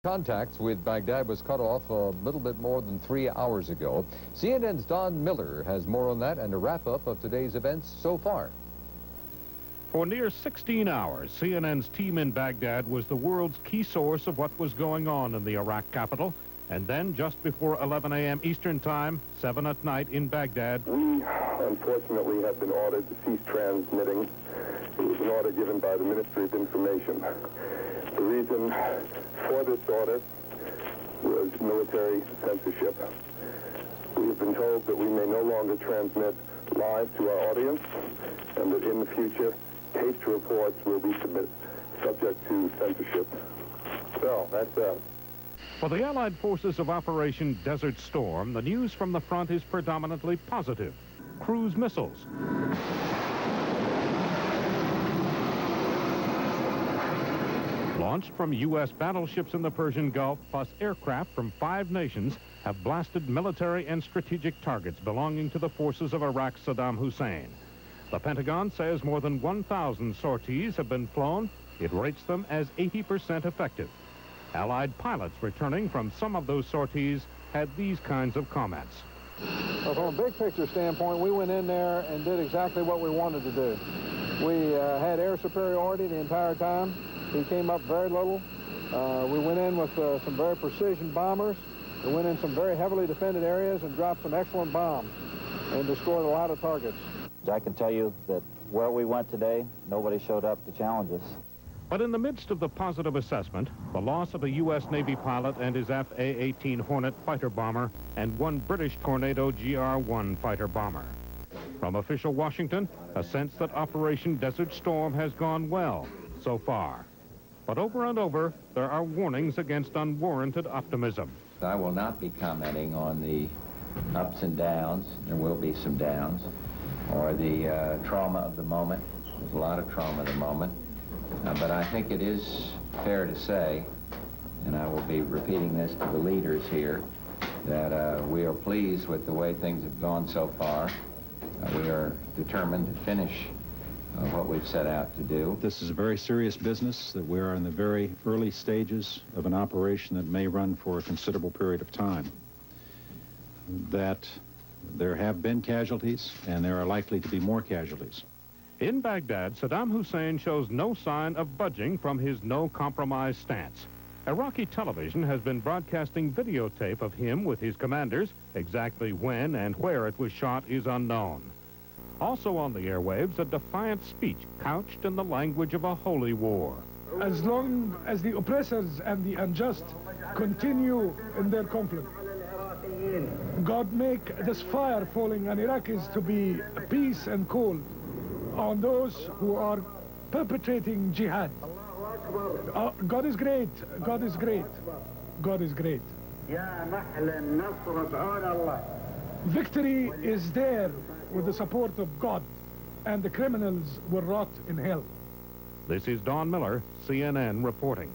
Contacts with Baghdad was cut off a little bit more than 3 hours ago. CNN's Don Miller has more on that and a wrap-up of today's events so far. For near 16 hours, CNN's team in Baghdad was the world's key source of what was going on in the Iraq capital. And then, just before 11 a.m. Eastern Time, 7 at night in Baghdad, we unfortunately have been ordered to cease transmitting. It was an order given by the Ministry of Information. The reason for this order was military censorship. We have been told that we may no longer transmit live to our audience, and that in the future, taped reports will be subject to censorship. So, that's that. For the Allied forces of Operation Desert Storm, the news from the front is predominantly positive. Cruise missiles. Launched from U.S. battleships in the Persian Gulf, plus aircraft from 5 nations, have blasted military and strategic targets belonging to the forces of Iraq's Saddam Hussein. The Pentagon says more than 1,000 sorties have been flown. It rates them as 80% effective. Allied pilots returning from some of those sorties had these kinds of comments. Well, from a big picture standpoint, we went in there and did exactly what we wanted to do. We had air superiority the entire time. He came up very little. We went in with some very precision bombers. We went in some very heavily defended areas and dropped some excellent bombs and destroyed a lot of targets. I can tell you that where we went today, nobody showed up to challenge us. But in the midst of the positive assessment, the loss of a U.S. Navy pilot and his F-A-18 Hornet fighter bomber and 1 British Tornado GR-1 fighter bomber. From official Washington, a sense that Operation Desert Storm has gone well so far. But over and over, there are warnings against unwarranted optimism. I will not be commenting on the ups and downs, there will be some downs, or the trauma of the moment. There's a lot of trauma at the moment. But I think it is fair to say, and I will be repeating this to the leaders here, that we are pleased with the way things have gone so far. We are determined to finish what we've set out to do. This is a very serious business, that we are in the very early stages of an operation that may run for a considerable period of time. That there have been casualties, and there are likely to be more casualties. In Baghdad, Saddam Hussein shows no sign of budging from his no-compromise stance. Iraqi television has been broadcasting videotape of him with his commanders. Exactly when and where it was shot is unknown. Also on the airwaves, a defiant speech couched in the language of a holy war. As long as the oppressors and the unjust continue in their conflict, God make this fire falling on Iraqis to be peace and cold on those who are perpetrating jihad. God is great. God is great. God is great. Victory is there with the support of God, and the criminals will rot in hell. This is Don Miller, CNN reporting.